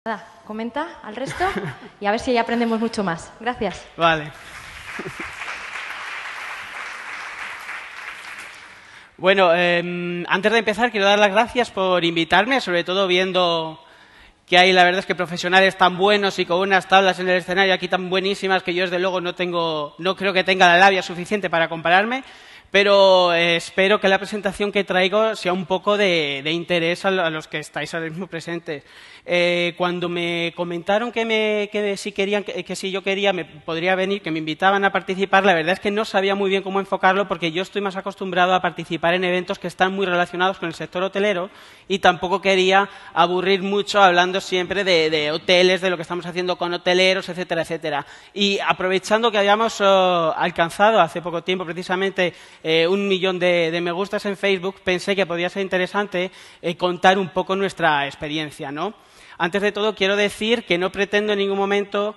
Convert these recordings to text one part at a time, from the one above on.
Nada, comenta al resto y a ver si ya aprendemos mucho más. Gracias. Vale. Bueno, antes de empezar quiero dar las gracias por invitarme, sobre todo viendo que hay, la verdad es que profesionales tan buenos y con unas tablas en el escenario aquí tan buenísimas que yo desde luego no creo que tenga la labia suficiente para compararme, pero espero que la presentación que traigo sea un poco de interés a los que estáis ahora mismo presentes. Cuando me comentaron que si yo quería me podría venir, que me invitaban a participar, la verdad es que no sabía muy bien cómo enfocarlo porque yo estoy más acostumbrado a participar en eventos que están muy relacionados con el sector hotelero y tampoco quería aburrir mucho hablando siempre de hoteles, de lo que estamos haciendo con hoteleros, etcétera, etcétera. Y aprovechando que habíamos alcanzado hace poco tiempo precisamente 1 millón de me gustas en Facebook, pensé que podía ser interesante contar un poco nuestra experiencia, ¿no? Antes de todo, quiero decir que no pretendo en ningún momento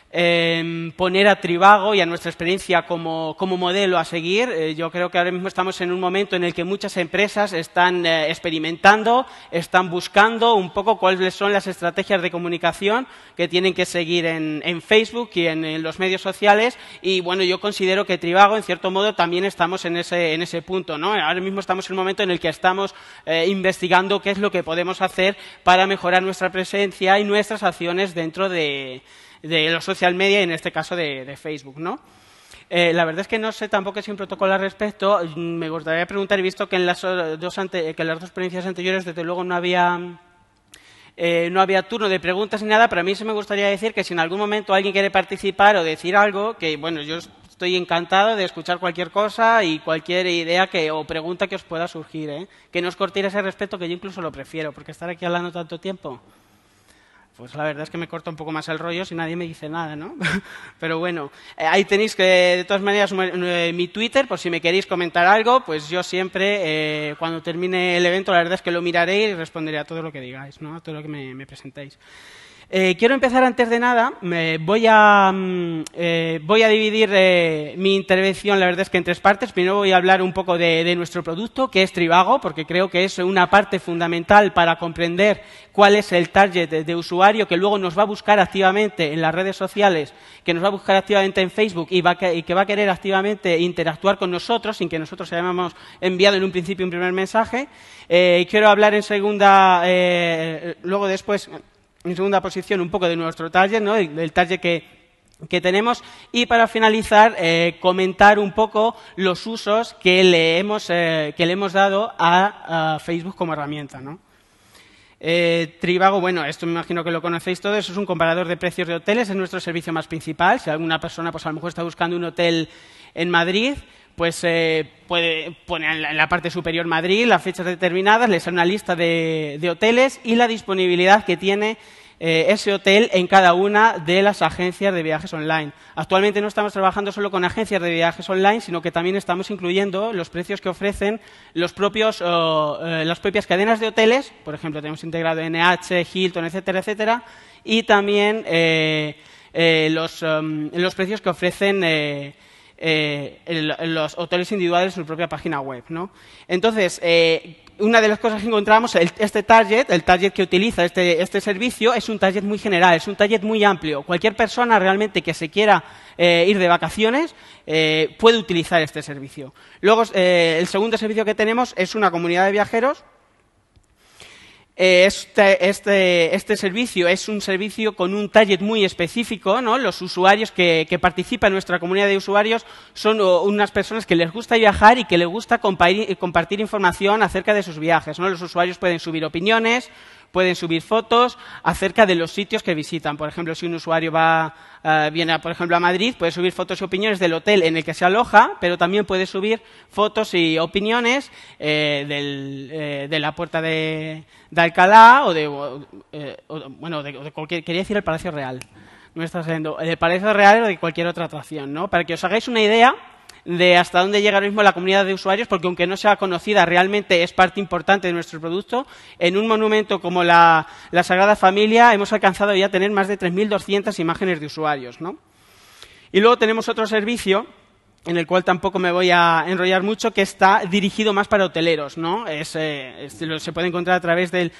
poner a Trivago y a nuestra experiencia como modelo a seguir. Yo creo que ahora mismo estamos en un momento en el que muchas empresas están experimentando, están buscando un poco cuáles son las estrategias de comunicación que tienen que seguir en Facebook y en los medios sociales. Y bueno, yo considero que Trivago, en cierto modo, también estamos en ese punto, ¿no? Ahora mismo estamos en un momento en el que estamos investigando qué es lo que podemos hacer para mejorar nuestra presencia y nuestras acciones dentro de los social media y en este caso de Facebook, ¿no? La verdad es que no sé tampoco si un protocolo al respecto. Me gustaría preguntar, he visto que en las dos experiencias anteriores desde luego no había turno de preguntas ni nada, pero a mí sí me gustaría decir que si en algún momento alguien quiere participar o decir algo, que bueno, yo estoy encantado de escuchar cualquier cosa y cualquier idea o pregunta que os pueda surgir, ¿eh? Que no os cortéis ese respeto, que yo incluso lo prefiero, porque estar aquí hablando tanto tiempo, pues la verdad es que me corta un poco más el rollo si nadie me dice nada, ¿no? Pero bueno, ahí tenéis que, de todas maneras, mi Twitter, por si me queréis comentar algo, pues yo siempre, cuando termine el evento, la verdad es que lo miraré y responderé a todo lo que digáis, ¿no? A todo lo que me presentéis. Quiero empezar antes de nada, voy a dividir mi intervención, la verdad es que en 3 partes. Primero voy a hablar un poco de nuestro producto, que es Trivago, porque creo que es una parte fundamental para comprender cuál es el target de usuario que luego nos va a buscar activamente en las redes sociales, que nos va a buscar activamente en Facebook y que va a querer activamente interactuar con nosotros sin que nosotros hayamos enviado en un principio un primer mensaje. Quiero hablar en segunda, luego después, en segunda posición, un poco de nuestro target, ¿no? Del target que tenemos, y para finalizar comentar un poco los usos que le hemos dado a Facebook como herramienta, ¿no? Trivago, bueno, esto me imagino que lo conocéis todos, es un comparador de precios de hoteles, es nuestro servicio más principal. Si alguna persona pues a lo mejor está buscando un hotel en Madrid, pues puede poner en la parte superior Madrid, las fechas determinadas, le sale una lista de hoteles y la disponibilidad que tiene ese hotel en cada una de las agencias de viajes online. Actualmente no estamos trabajando solo con agencias de viajes online, sino que también estamos incluyendo los precios que ofrecen las propias cadenas de hoteles. Por ejemplo, tenemos integrado NH, Hilton, etcétera, etcétera, y también los precios que ofrecen los hoteles individuales en su propia página web, ¿no? Entonces, una de las cosas que encontramos, el target que utiliza este servicio, es un target muy general, es un target muy amplio. Cualquier persona realmente que se quiera ir de vacaciones puede utilizar este servicio. Luego, el segundo servicio que tenemos es una comunidad de viajeros. Este servicio es un servicio con un target muy específico, ¿no? Los usuarios que participan en nuestra comunidad de usuarios son unas personas que les gusta viajar y que les gusta compartir información acerca de sus viajes, ¿no? Los usuarios pueden subir opiniones, pueden subir fotos acerca de los sitios que visitan. Por ejemplo, si un usuario viene, por ejemplo, a Madrid, puede subir fotos y opiniones del hotel en el que se aloja, pero también puede subir fotos y opiniones de la Puerta de Alcalá o de cualquier, quería decir el Palacio Real, no me está saliendo, el Palacio Real o de cualquier otra atracción, ¿no? Para que os hagáis una idea de hasta dónde llega ahora mismo la comunidad de usuarios, porque aunque no sea conocida, realmente es parte importante de nuestro producto. En un monumento como la Sagrada Familia hemos alcanzado ya tener más de 3.200 imágenes de usuarios, ¿no? Y luego tenemos otro servicio en el cual tampoco me voy a enrollar mucho, que está dirigido más para hoteleros, ¿no? Se puede encontrar a través de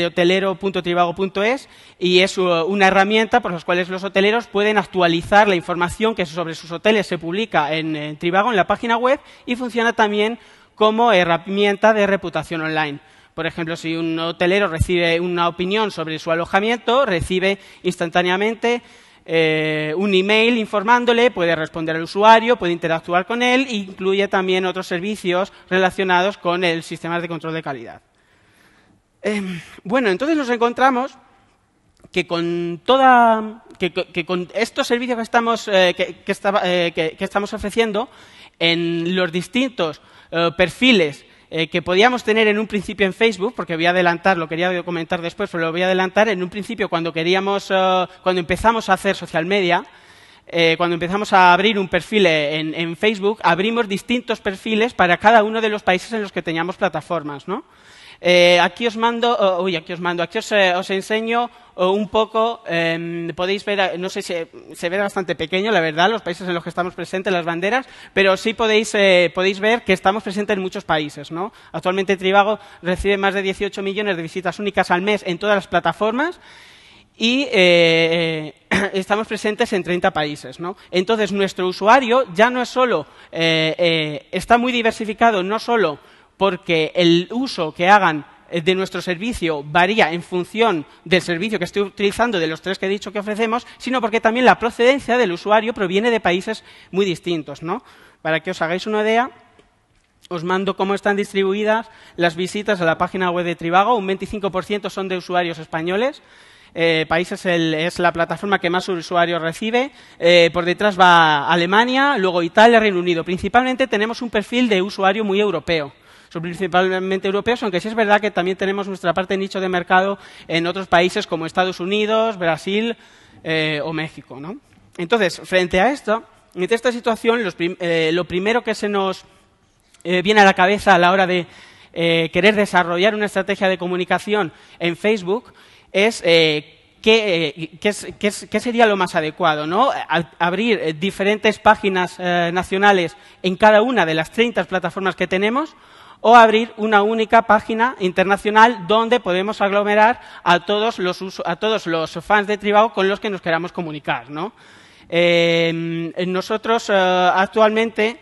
hotelero.trivago.es y es una herramienta por la cual los hoteleros pueden actualizar la información que sobre sus hoteles se publica en Trivago, en la página web, y funciona también como herramienta de reputación online. Por ejemplo, si un hotelero recibe una opinión sobre su alojamiento, recibe instantáneamente un email informándole, puede responder al usuario, puede interactuar con él e incluye también otros servicios relacionados con el sistema de control de calidad. Bueno, entonces nos encontramos que con estos servicios que estamos ofreciendo en los distintos perfiles que podíamos tener en un principio en Facebook, porque voy a adelantar, lo quería comentar después, pero lo voy a adelantar. En un principio, cuando empezamos a hacer social media, cuando empezamos a abrir un perfil en Facebook, abrimos distintos perfiles para cada uno de los países en los que teníamos plataformas, ¿no? Aquí os enseño un poco, podéis ver, no sé si se ve bastante pequeño, la verdad, los países en los que estamos presentes, las banderas, pero sí podéis ver que estamos presentes en muchos países, ¿no? Actualmente Trivago recibe más de 18 millones de visitas únicas al mes en todas las plataformas y estamos presentes en 30 países, ¿no? Entonces, nuestro usuario ya no es solo, está muy diversificado, no solo porque el uso que hagan de nuestro servicio varía en función del servicio que estoy utilizando, de los 3 que he dicho que ofrecemos, sino porque también la procedencia del usuario proviene de países muy distintos, ¿no? Para que os hagáis una idea, os mando cómo están distribuidas las visitas a la página web de Trivago. Un 25% son de usuarios españoles. Países es la plataforma que más usuarios recibe. Por detrás va Alemania, luego Italia, Reino Unido. Principalmente tenemos un perfil de usuario muy europeo. Son principalmente europeos, aunque sí es verdad que también tenemos nuestra parte de nicho de mercado en otros países como Estados Unidos, Brasil o México, ¿no? Entonces, frente a esto, ante esta situación, lo primero que se nos viene a la cabeza a la hora de querer desarrollar una estrategia de comunicación en Facebook es ¿qué sería lo más adecuado, ¿no? Abrir diferentes páginas nacionales en cada una de las 30 plataformas que tenemos, o abrir una única página internacional donde podemos aglomerar a todos los fans de Trivago con los que nos queramos comunicar, ¿no? Nosotros actualmente,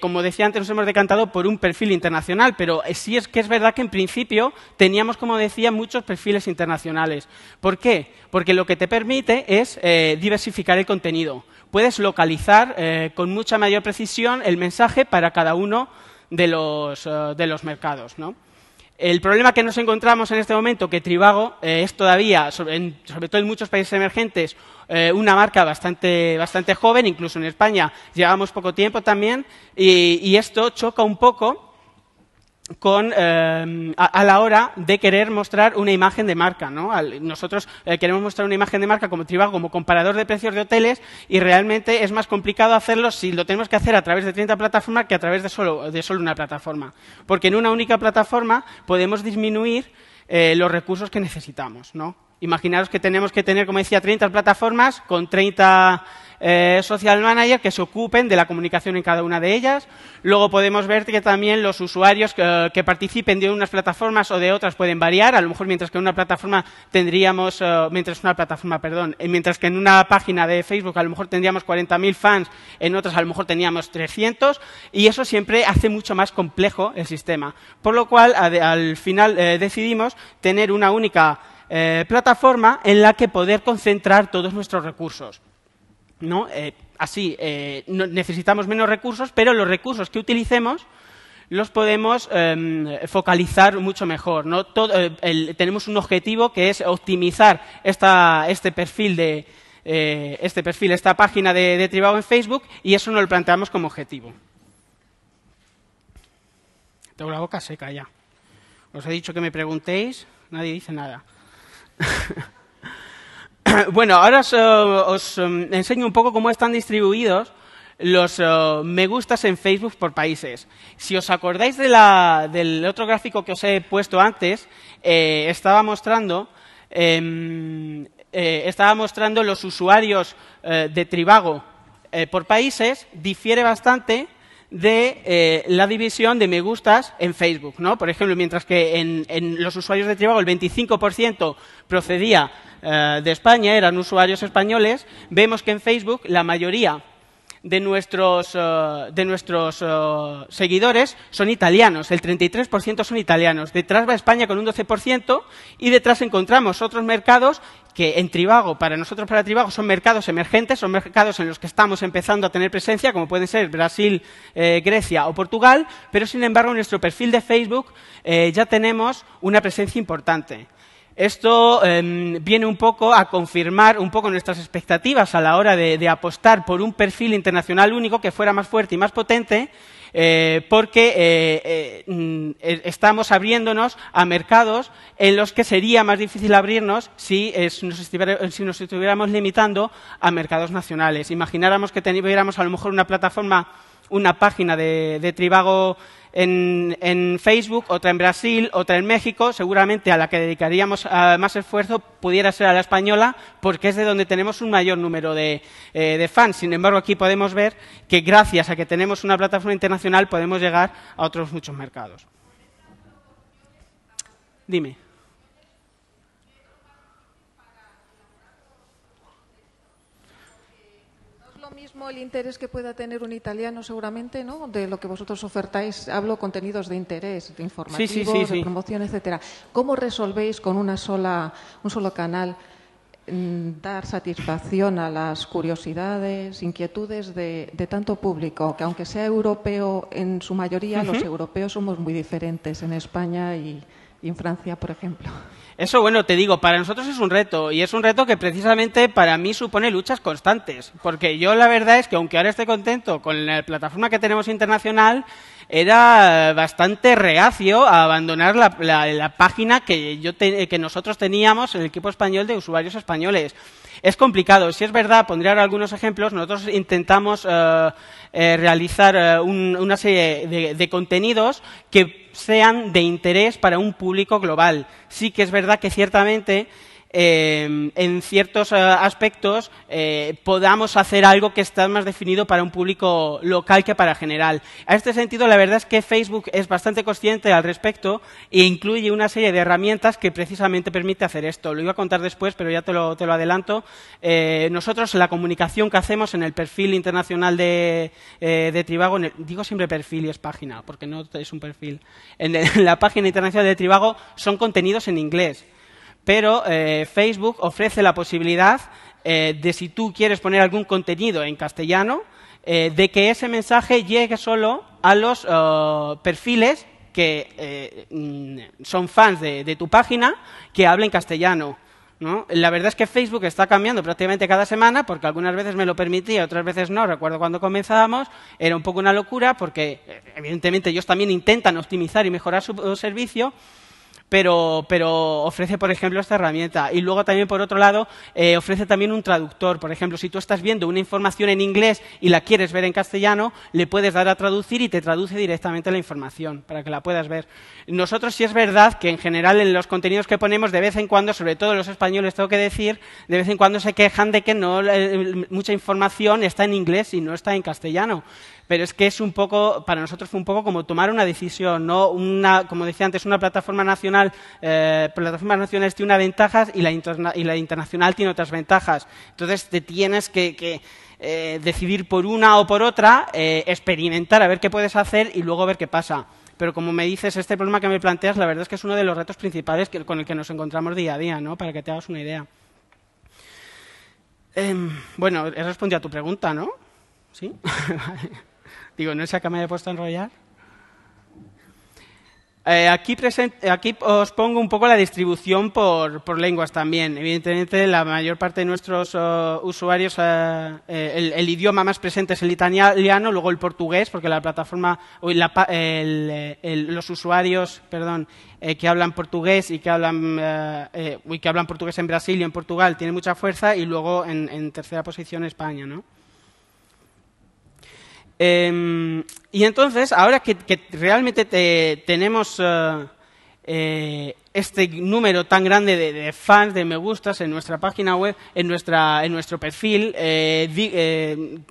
como decía antes, nos hemos decantado por un perfil internacional, pero sí es que es verdad que en principio teníamos, como decía, muchos perfiles internacionales. ¿Por qué? Porque lo que te permite es diversificar el contenido. Puedes localizar con mucha mayor precisión el mensaje para cada uno de los mercados, ¿no? El problema que nos encontramos en este momento, que Trivago es todavía, sobre todo en muchos países emergentes, una marca bastante joven, incluso en España llevamos poco tiempo también, y esto choca un poco con a la hora de querer mostrar una imagen de marca, ¿no? Nosotros queremos mostrar una imagen de marca como Trivago, como comparador de precios de hoteles, y realmente es más complicado hacerlo si lo tenemos que hacer a través de 30 plataformas que a través de solo una plataforma. Porque en una única plataforma podemos disminuir los recursos que necesitamos, ¿no? Imaginaros que tenemos que tener, como decía, 30 plataformas con 30 social managers que se ocupen de la comunicación en cada una de ellas. Luego podemos ver que también los usuarios que participen de unas plataformas o de otras pueden variar. A lo mejor mientras que en una plataforma mientras que en una página de Facebook a lo mejor tendríamos 40.000 fans, en otras a lo mejor teníamos 300, y eso siempre hace mucho más complejo el sistema. Por lo cual, al final decidimos tener una única plataforma en la que poder concentrar todos nuestros recursos, ¿no? Así necesitamos menos recursos, pero los recursos que utilicemos los podemos focalizar mucho mejor, ¿no? Tenemos un objetivo que es optimizar esta página de Trivago en Facebook, y eso nos lo planteamos como objetivo. Tengo la boca seca ya. Os he dicho que me preguntéis, nadie dice nada. Bueno, ahora os enseño un poco cómo están distribuidos los me gustas en Facebook por países. Si os acordáis del otro gráfico que os he puesto antes, estaba mostrando los usuarios de Trivago por países difiere bastante de la división de me gustas en Facebook, ¿no? Por ejemplo, mientras que en los usuarios de Trivago el 25% procedía de España, eran usuarios españoles, vemos que en Facebook la mayoría de nuestros seguidores son italianos, el 33% son italianos. Detrás va España con un 12% y detrás encontramos otros mercados que en Trivago, para nosotros, para Trivago, son mercados emergentes, son mercados en los que estamos empezando a tener presencia, como pueden ser Brasil, Grecia o Portugal, pero sin embargo en nuestro perfil de Facebook ya tenemos una presencia importante. Esto viene un poco a confirmar un poco nuestras expectativas a la hora de apostar por un perfil internacional único que fuera más fuerte y más potente, porque estamos abriéndonos a mercados en los que sería más difícil abrirnos si nos estuviéramos limitando a mercados nacionales. Imagináramos que tuviéramos a lo mejor una plataforma, una página de Trivago en Facebook, otra en Brasil, otra en México, seguramente a la que dedicaríamos más esfuerzo pudiera ser a la española, porque es de donde tenemos un mayor número de fans. Sin embargo, aquí podemos ver que gracias a que tenemos una plataforma internacional podemos llegar a otros muchos mercados. Dime. Mismo el interés que pueda tener un italiano seguramente, ¿no? De lo que vosotros ofertáis, hablo contenidos de interés, de informativos, de promoción, etcétera. ¿Cómo resolvéis con un solo canal dar satisfacción a las curiosidades, inquietudes de tanto público? Que aunque sea europeo en su mayoría, los europeos somos muy diferentes en España y en Francia, por ejemplo. Eso, bueno, te digo, para nosotros es un reto, y es un reto que precisamente para mí supone luchas constantes, porque yo la verdad es que aunque ahora esté contento con la plataforma que tenemos internacional, era bastante reacio a abandonar la página que nosotros teníamos, el equipo español de usuarios españoles. Es complicado. Si es verdad, pondré ahora algunos ejemplos. Nosotros intentamos realizar una serie de contenidos que sean de interés para un público global. Sí que es verdad que ciertamente en ciertos aspectos podamos hacer algo que está más definido para un público local que para general. A este sentido, la verdad es que Facebook es bastante consciente al respecto e incluye una serie de herramientas que precisamente permite hacer esto. Lo iba a contar después, pero ya te lo adelanto. Nosotros, la comunicación que hacemos en el perfil internacional de Trivago, digo siempre perfil y es página, porque no es un perfil, en la página internacional de Trivago son contenidos en inglés. Pero Facebook ofrece la posibilidad de, si tú quieres poner algún contenido en castellano, de que ese mensaje llegue solo a los perfiles que son fans de tu página que hablen castellano, ¿no? La verdad es que Facebook está cambiando prácticamente cada semana, porque algunas veces me lo permitía, otras veces no. Recuerdo cuando comenzábamos, era un poco una locura, porque evidentemente ellos también intentan optimizar y mejorar su servicio, pero ofrece, por ejemplo, esta herramienta. Y luego también, por otro lado, ofrece también un traductor. Por ejemplo, si tú estás viendo una información en inglés y la quieres ver en castellano, le puedes dar a traducir y te traduce directamente la información para que la puedas ver. Nosotros sí es verdad que, en general, en los contenidos que ponemos, de vez en cuando, sobre todo los españoles, tengo que decir, de vez en cuando se quejan de que no mucha información está en inglés y no está en castellano. Pero es que es un poco, para nosotros fue un poco como tomar una decisión, no como decía antes, una plataforma nacional. Plataformas nacionales tiene unas ventajas y la internacional tiene otras ventajas. Entonces te tienes que decidir por una o por otra, experimentar a ver qué puedes hacer y luego ver qué pasa. Pero como me dices, este problema que me planteas, la verdad es que es uno de los retos principales con el que nos encontramos día a día, ¿no? Para que te hagas una idea. Bueno, he respondido a tu pregunta, ¿no? ¿Sí? Digo, ¿no es que me he puesto a enrollar? Aquí os pongo un poco la distribución por lenguas también. Evidentemente, la mayor parte de nuestros usuarios, el idioma más presente es el italiano, luego el portugués, porque la plataforma, los usuarios, que hablan portugués y que hablan portugués en Brasil y en Portugal tienen mucha fuerza, y luego en tercera posición España, ¿no? Y entonces, ahora que realmente tenemos este número tan grande de fans, de me gustas en nuestra página web, en nuestro perfil.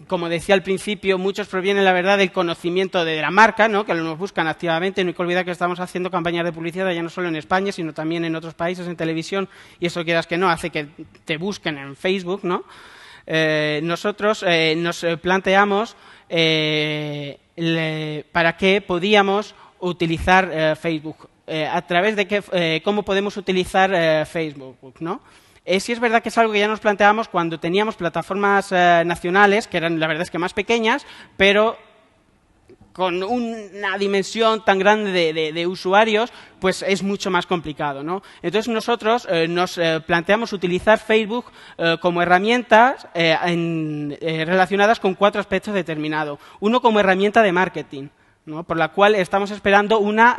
Como decía al principio, muchos provienen, la verdad, del conocimiento de la marca, ¿no? Que nos buscan activamente. No hay que olvidar que estamos haciendo campañas de publicidad ya no solo en España, sino también en otros países, en televisión, y eso, quieras que no, hace que te busquen en Facebook, ¿no? Nosotros nos planteamos para qué podíamos utilizar Facebook. A través de cómo podemos utilizar Facebook, ¿no? Sí es verdad que es algo que ya nos planteábamos cuando teníamos plataformas nacionales, que eran, la verdad es que más pequeñas, pero con una dimensión tan grande de usuarios, pues es mucho más complicado, ¿no? Entonces nosotros nos planteamos utilizar Facebook como herramientas relacionadas con 4 aspectos determinados. Uno, como herramienta de marketing, ¿no? Por la cual estamos esperando una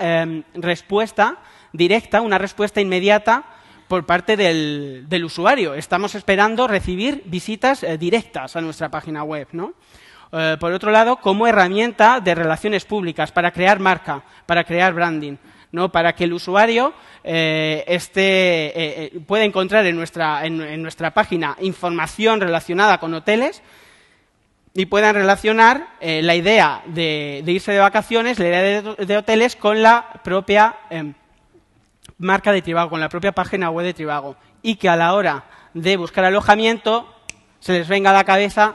respuesta directa, una respuesta inmediata por parte del usuario. Estamos esperando recibir visitas directas a nuestra página web, ¿no? Por otro lado, como herramienta de relaciones públicas, para crear marca, para crear branding, ¿no? Para que el usuario pueda encontrar en nuestra página información relacionada con hoteles y puedan relacionar la idea de irse de vacaciones, la idea de hoteles, con la propia marca de Trivago, con la propia página web de Trivago. Y que a la hora de buscar alojamiento se les venga a la cabeza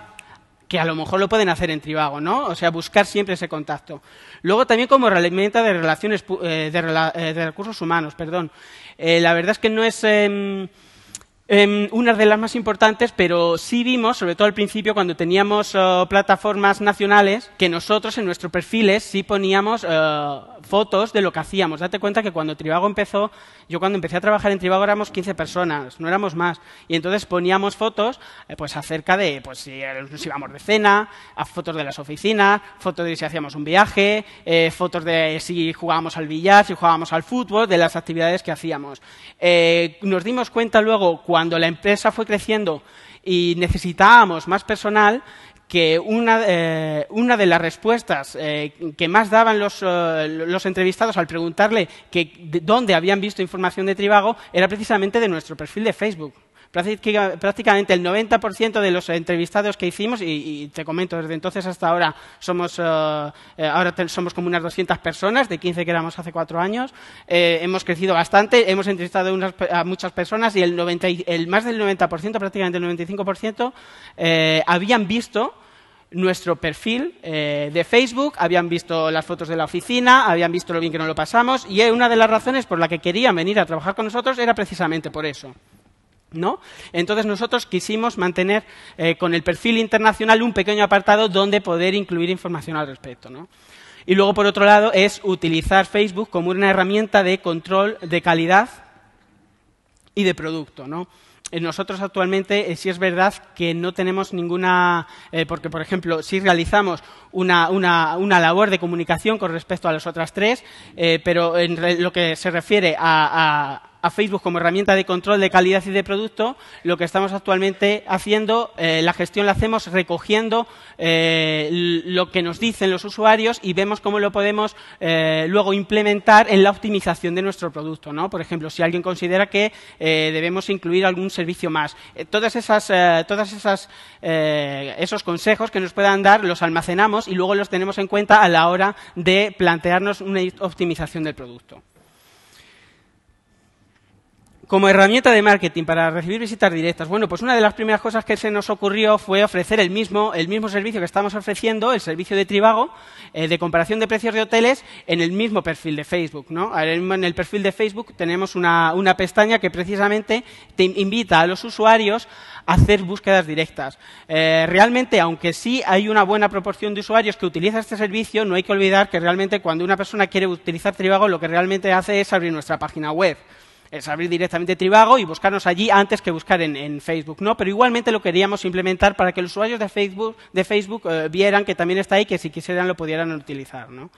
que a lo mejor lo pueden hacer en Trivago, ¿no? O sea, buscar siempre ese contacto. Luego también como herramienta de relaciones de recursos humanos, perdón. La verdad es que no es una de las más importantes, pero sí vimos, sobre todo al principio, cuando teníamos plataformas nacionales, que nosotros en nuestros perfiles sí poníamos fotos de lo que hacíamos. Date cuenta que cuando Trivago empezó, yo cuando empecé a trabajar en Trivago éramos 15 personas, no éramos más. Y entonces poníamos fotos pues acerca de pues si nos íbamos de cena, fotos de las oficinas, fotos de si hacíamos un viaje, fotos de si jugábamos al billar, si jugábamos al fútbol, de las actividades que hacíamos. Nos dimos cuenta luego, cuando la empresa fue creciendo y necesitábamos más personal, que una de las respuestas que más daban los entrevistados al preguntarle dónde habían visto información de Trivago era precisamente de nuestro perfil de Facebook. Prácticamente el 90% de los entrevistados que hicimos, y te comento, desde entonces hasta ahora somos como unas 200 personas, de 15 que éramos hace 4 años. Hemos crecido bastante, hemos entrevistado a muchas personas y el más del 90%, prácticamente el 95%, habían visto nuestro perfil de Facebook, habían visto las fotos de la oficina, habían visto lo bien que nos lo pasamos, y una de las razones por la que querían venir a trabajar con nosotros era precisamente por eso, ¿no? Entonces nosotros quisimos mantener con el perfil internacional un pequeño apartado donde poder incluir información al respecto, ¿no? Y luego, por otro lado, es utilizar Facebook como una herramienta de control de calidad y de producto, ¿no? Nosotros actualmente sí es verdad que no tenemos ninguna, porque por ejemplo sí realizamos una labor de comunicación con respecto a las otras 3, pero en lo que se refiere a Facebook como herramienta de control de calidad y de producto, lo que estamos actualmente haciendo, la gestión la hacemos recogiendo lo que nos dicen los usuarios y vemos cómo lo podemos luego implementar en la optimización de nuestro producto, ¿no? Por ejemplo, si alguien considera que debemos incluir algún servicio más. Esos consejos que nos puedan dar los almacenamos y luego los tenemos en cuenta a la hora de plantearnos una optimización del producto. Como herramienta de marketing para recibir visitas directas, bueno, pues una de las primeras cosas que se nos ocurrió fue ofrecer el mismo servicio que estamos ofreciendo, el servicio de Trivago, de comparación de precios de hoteles, en el mismo perfil de Facebook, ¿no? En el perfil de Facebook tenemos una pestaña que precisamente te invita a los usuarios a hacer búsquedas directas. Realmente, aunque sí hay una buena proporción de usuarios que utiliza este servicio, no hay que olvidar que realmente cuando una persona quiere utilizar Trivago, lo que realmente hace es abrir nuestra página web. Es abrir directamente Trivago y buscarnos allí antes que buscar en Facebook, ¿no? Pero igualmente lo queríamos implementar para que los usuarios de Facebook vieran que también está ahí, que si quisieran lo pudieran utilizar, ¿no?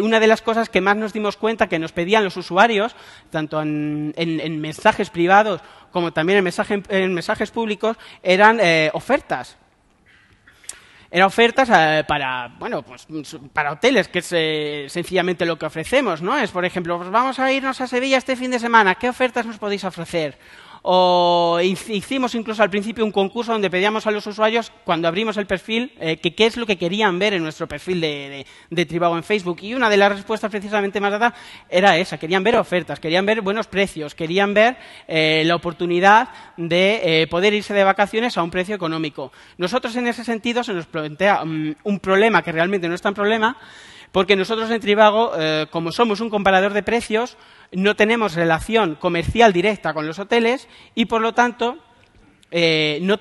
Una de las cosas que más nos dimos cuenta que nos pedían los usuarios, tanto en mensajes privados como también en mensajes públicos, eran ofertas. Era ofertas para hoteles, que es sencillamente lo que ofrecemos, ¿no? Es, por ejemplo, pues vamos a irnos a Sevilla este fin de semana, ¿qué ofertas nos podéis ofrecer? O hicimos incluso al principio un concurso donde pedíamos a los usuarios, cuando abrimos el perfil, que qué es lo que querían ver en nuestro perfil de Trivago en Facebook. Y una de las respuestas precisamente más dadas era esa, querían ver ofertas, querían ver buenos precios, querían ver la oportunidad de poder irse de vacaciones a un precio económico. Nosotros en ese sentido se nos plantea un problema que realmente no es tan problema, porque nosotros en Trivago, como somos un comparador de precios, no tenemos relación comercial directa con los hoteles y, por lo tanto, no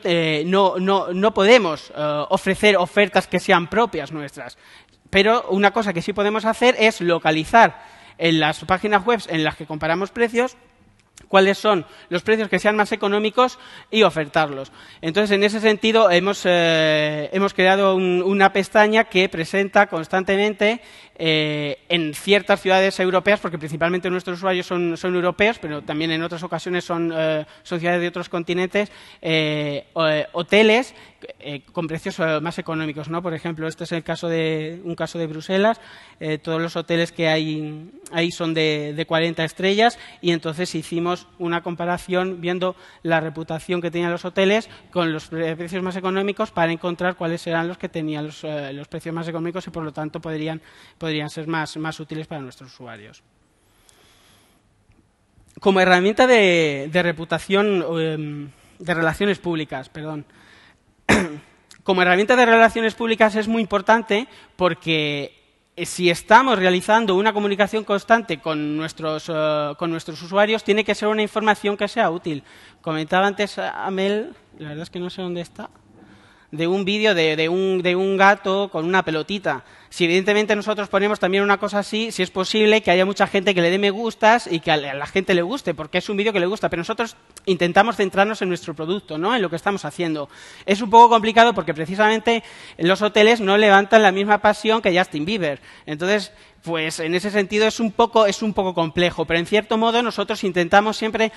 podemos ofrecer ofertas que sean propias nuestras. Pero una cosa que sí podemos hacer es localizar en las páginas web en las que comparamos precios cuáles son los precios que sean más económicos y ofertarlos. Entonces, en ese sentido, hemos creado una pestaña que presenta constantemente en ciertas ciudades europeas, porque principalmente nuestros usuarios son europeos, pero también en otras ocasiones son ciudades de otros continentes, hoteles con precios más económicos, ¿no? Por ejemplo, este es un caso de Bruselas. Todos los hoteles que hay ahí son de 40 estrellas y entonces hicimos una comparación viendo la reputación que tenían los hoteles con los precios más económicos para encontrar cuáles eran los que tenían los precios más económicos y, por lo tanto, podrían ser más útiles para nuestros usuarios. Como herramienta de reputación, de relaciones públicas, perdón. Como herramienta de relaciones públicas es muy importante porque si estamos realizando una comunicación constante con nuestros usuarios, tiene que ser una información que sea útil. Comentaba antes a Mel, la verdad es que no sé dónde está, de un vídeo de un gato con una pelotita. Si evidentemente nosotros ponemos también una cosa así, si es posible que haya mucha gente que le dé me gustas y que a la gente le guste, porque es un vídeo que le gusta, pero nosotros intentamos centrarnos en nuestro producto, ¿no? En lo que estamos haciendo. Es un poco complicado porque precisamente los hoteles no levantan la misma pasión que Justin Bieber. Entonces, pues en ese sentido es un poco complejo, pero en cierto modo nosotros intentamos siempre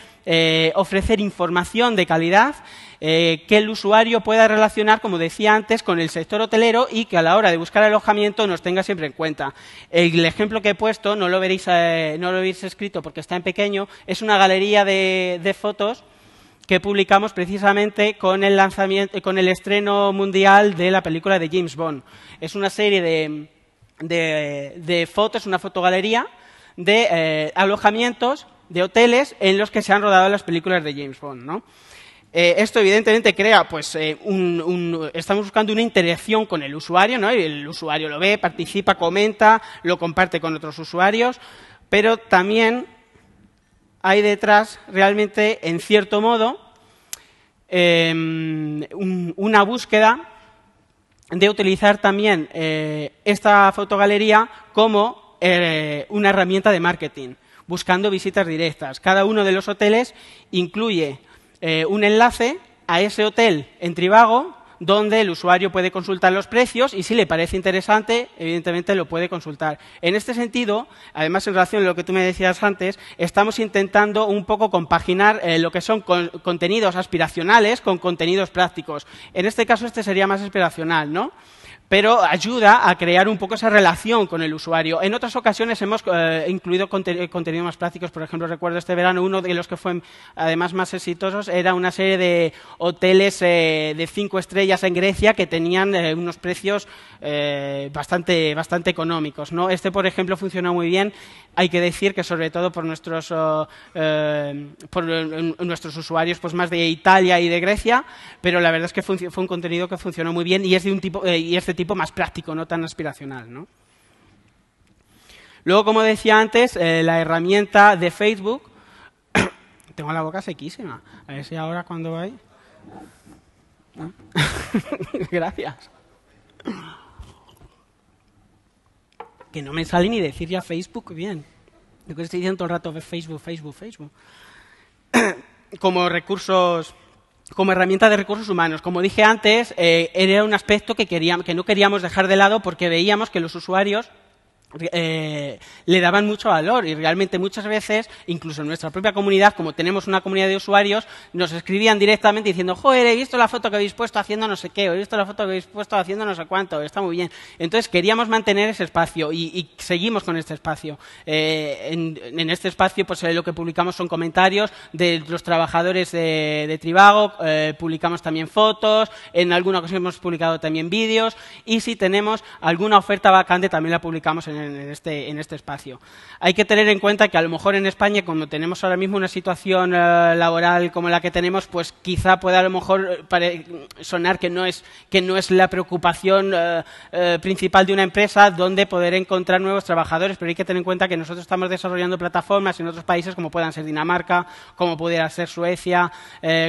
ofrecer información de calidad que el usuario pueda relacionar, como decía antes, con el sector hotelero y que a la hora de buscar alojamiento nos tenga siempre en cuenta. El ejemplo que he puesto, no lo veréis escrito porque está en pequeño, es una galería de fotos que publicamos precisamente con el estreno mundial de la película de James Bond. Es una serie de fotos, una fotogalería de alojamientos de hoteles en los que se han rodado las películas de James Bond, ¿no? Esto evidentemente crea, pues, estamos buscando una interacción con el usuario, ¿no? El usuario lo ve, participa, comenta, lo comparte con otros usuarios, pero también hay detrás, realmente, en cierto modo, una búsqueda de utilizar también esta fotogalería como una herramienta de marketing, buscando visitas directas. Cada uno de los hoteles incluye un enlace a ese hotel en Trivago donde el usuario puede consultar los precios y si le parece interesante, evidentemente lo puede consultar. En este sentido, además en relación a lo que tú me decías antes, estamos intentando un poco compaginar lo que son contenidos aspiracionales con contenidos prácticos. En este caso, este sería más aspiracional, ¿no? Pero ayuda a crear un poco esa relación con el usuario. En otras ocasiones hemos incluido contenidos más prácticos. Por ejemplo, recuerdo este verano, uno de los que fue además más exitosos era una serie de hoteles de 5 estrellas en Grecia que tenían unos precios bastante económicos, ¿no? Este, por ejemplo, funcionó muy bien. Hay que decir que sobre todo por nuestros usuarios, pues más de Italia y de Grecia, pero la verdad es que fue un contenido que funcionó muy bien y es de un tipo tipo más práctico, no tan aspiracional, ¿no? Luego, como decía antes, la herramienta de Facebook. Tengo la boca sequísima. A ver si ahora cuando va ahí. ¿No? Gracias. Que no me sale ni decir ya Facebook bien. Lo que estoy diciendo todo el rato es Facebook. Como herramienta de recursos humanos. Como dije antes, era un aspecto que no queríamos dejar de lado porque veíamos que los usuarios le daban mucho valor, y realmente muchas veces, incluso en nuestra propia comunidad, como tenemos una comunidad de usuarios, nos escribían directamente diciendo: joder, he visto la foto que habéis puesto haciendo no sé qué, o he visto la foto que habéis puesto haciendo no sé cuánto, está muy bien. Entonces queríamos mantener ese espacio y seguimos con este espacio. En este espacio pues lo que publicamos son comentarios de los trabajadores de Trivago, publicamos también fotos, en alguna ocasión hemos publicado también vídeos, y si tenemos alguna oferta vacante también la publicamos en este espacio. Hay que tener en cuenta que a lo mejor en España, como tenemos ahora mismo una situación laboral como la que tenemos, pues quizá pueda a lo mejor sonar que no es la preocupación principal de una empresa donde poder encontrar nuevos trabajadores, pero hay que tener en cuenta que nosotros estamos desarrollando plataformas en otros países como puedan ser Dinamarca, como pudiera ser Suecia,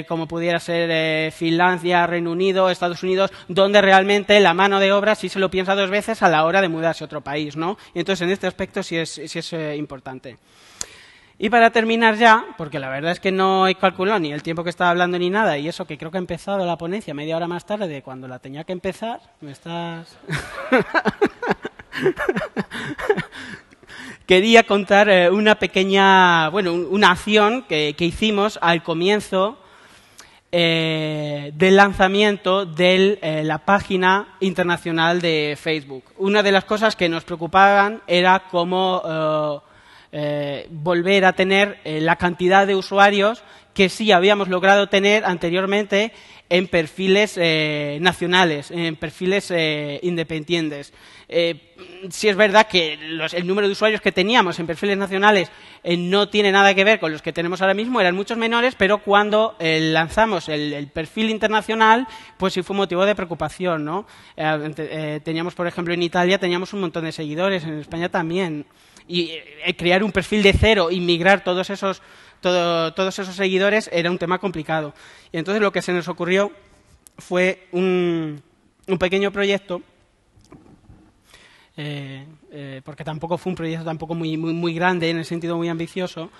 como pudiera ser Finlandia, Reino Unido, Estados Unidos, donde realmente la mano de obra sí se lo piensa dos veces a la hora de mudarse a otro país, ¿no? Y entonces en este aspecto sí es importante. Y para terminar ya, porque la verdad es que no he calculado ni el tiempo que estaba hablando ni nada, y eso que creo que ha empezado la ponencia media hora más tarde de cuando la tenía que empezar, me estás... Quería contar una pequeña, una acción que hicimos al comienzo del lanzamiento de la página internacional de Facebook. Una de las cosas que nos preocupaban era cómo volver a tener la cantidad de usuarios que sí habíamos logrado tener anteriormente en perfiles nacionales, en perfiles independientes. Sí es verdad que el número de usuarios que teníamos en perfiles nacionales no tiene nada que ver con los que tenemos ahora mismo, eran muchos menores, pero cuando lanzamos el perfil internacional, pues sí fue motivo de preocupación, ¿no? Teníamos, por ejemplo, en Italia teníamos un montón de seguidores, en España también, y crear un perfil de cero y migrar todos esos seguidores era un tema complicado. Y entonces lo que se nos ocurrió fue un pequeño proyecto, porque tampoco fue un proyecto tampoco muy grande, en el sentido muy ambicioso,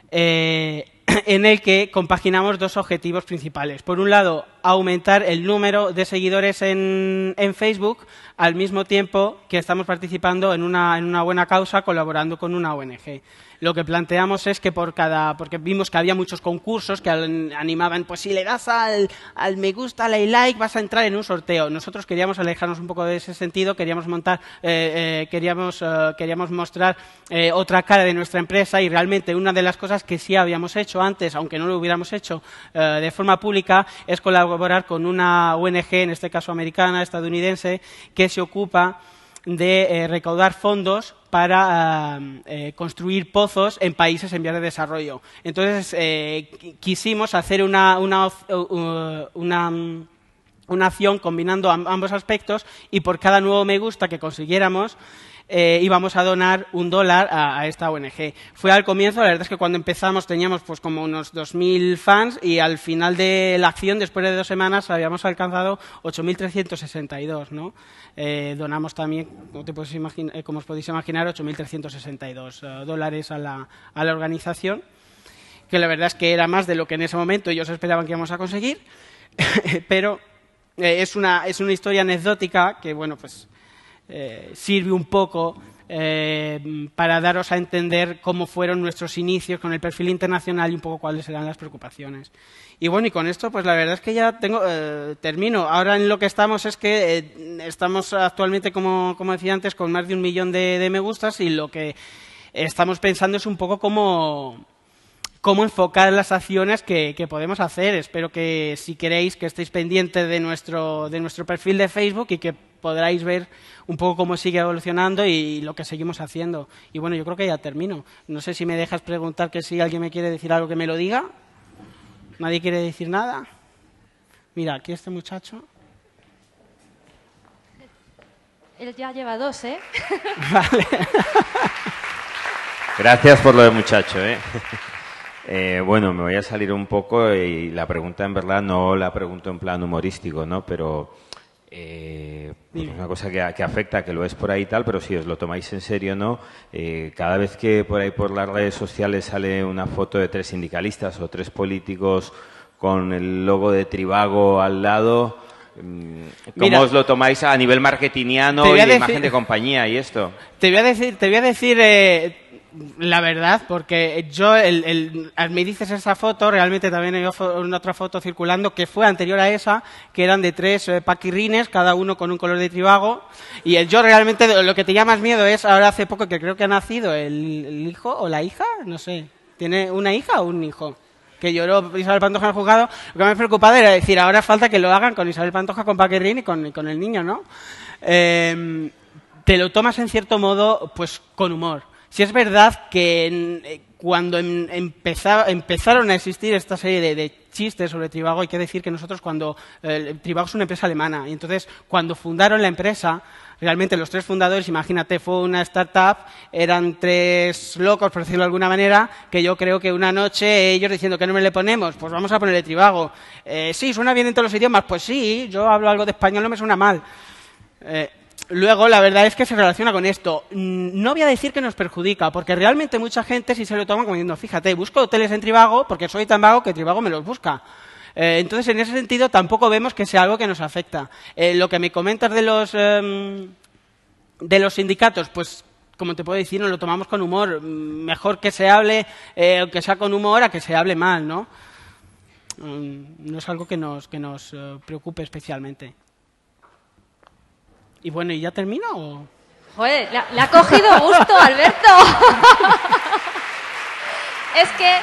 en el que compaginamos dos objetivos principales. Por un lado, aumentar el número de seguidores en Facebook, al mismo tiempo que estamos participando en una buena causa, colaborando con una ONG. Lo que planteamos es que porque vimos que había muchos concursos que animaban, pues si le das al me gusta, al like, vas a entrar en un sorteo. Nosotros queríamos alejarnos un poco de ese sentido, queríamos mostrar otra cara de nuestra empresa, y realmente una de las cosas que sí habíamos hecho antes, aunque no lo hubiéramos hecho de forma pública, es colaborar con una ONG, en este caso americana, estadounidense, que se ocupa de recaudar fondos para construir pozos en países en vías de desarrollo. Entonces, quisimos hacer una acción combinando ambos aspectos, y por cada nuevo me gusta que consiguiéramos, íbamos a donar $1 a esta ONG. Fue al comienzo, la verdad es que cuando empezamos teníamos pues como unos 2.000 fans, y al final de la acción, después de 2 semanas, habíamos alcanzado 8.362, ¿no? Donamos también, como os podéis imaginar, $8.362 a la organización, que la verdad es que era más de lo que en ese momento ellos esperaban que íbamos a conseguir, pero es una historia anecdótica que, bueno, pues sirve un poco para daros a entender cómo fueron nuestros inicios con el perfil internacional y un poco cuáles eran las preocupaciones. Y bueno, y con esto pues la verdad es que ya termino. Ahora en lo que estamos es que estamos actualmente, como decía antes, con más de 1 millón de me gustas, y lo que estamos pensando es un poco cómo enfocar las acciones que podemos hacer. Espero que, si queréis, que estéis pendientes de nuestro perfil de Facebook, y que podráis ver un poco cómo sigue evolucionando y lo que seguimos haciendo. Y bueno, yo creo que ya termino. No sé si me dejas preguntar, que si alguien me quiere decir algo, que me lo diga. ¿Nadie quiere decir nada? Mira, aquí este muchacho. Él ya lleva 2, ¿eh? Vale. Gracias por lo de muchacho, bueno, me voy a salir un poco, y la pregunta en verdad no la pregunto en plan humorístico, ¿no? Pero pues una cosa que afecta, que lo es por ahí y tal, pero si os lo tomáis en serio, ¿no? Cada vez que por ahí por las redes sociales sale una foto de 3 sindicalistas o 3 políticos con el logo de Trivago al lado, ¿Cómo os lo tomáis a nivel marketingiano y de imagen de compañía y esto? Te voy a decir la verdad, porque yo, me dices esa foto, realmente también hay una otra foto circulando que fue anterior a esa, que eran de 3 paquirrines, cada uno con un color de tribago, y yo realmente lo que tenía más miedo es, ahora hace poco que creo que ha nacido el hijo o la hija, no sé, ¿tiene una hija o un hijo? Que lloró Isabel Pantoja en el juzgado. Lo que me preocupaba era decir, ahora falta que lo hagan con Isabel Pantoja, con paquirrín y con el niño, ¿no? Te lo tomas en cierto modo pues con humor. Si es verdad que cuando empezaron a existir esta serie de chistes sobre Trivago, hay que decir que nosotros Trivago es una empresa alemana, y entonces cuando fundaron la empresa, realmente los 3 fundadores, imagínate, fue una startup, eran 3 locos, por decirlo de alguna manera, que yo creo que una noche ellos diciendo ¿qué nombre le ponemos? Pues vamos a ponerle Trivago. Sí, suena bien en todos los idiomas, pues sí, yo hablo algo de español, no me suena mal. Luego, la verdad es que se relaciona con esto. No voy a decir que nos perjudica, porque realmente mucha gente sí se lo toma como diciendo, fíjate, busco hoteles en Trivago porque soy tan vago que Trivago me los busca. Entonces, en ese sentido, tampoco vemos que sea algo que nos afecta. Lo que me comentas de los sindicatos, pues, como te puedo decir, nos lo tomamos con humor. Mejor que se hable, que sea con humor, a que se hable mal, ¿no? No es algo que nos preocupe especialmente. Y bueno, ¿y ya termino o...? Joder, le ha cogido gusto, Alberto. Es que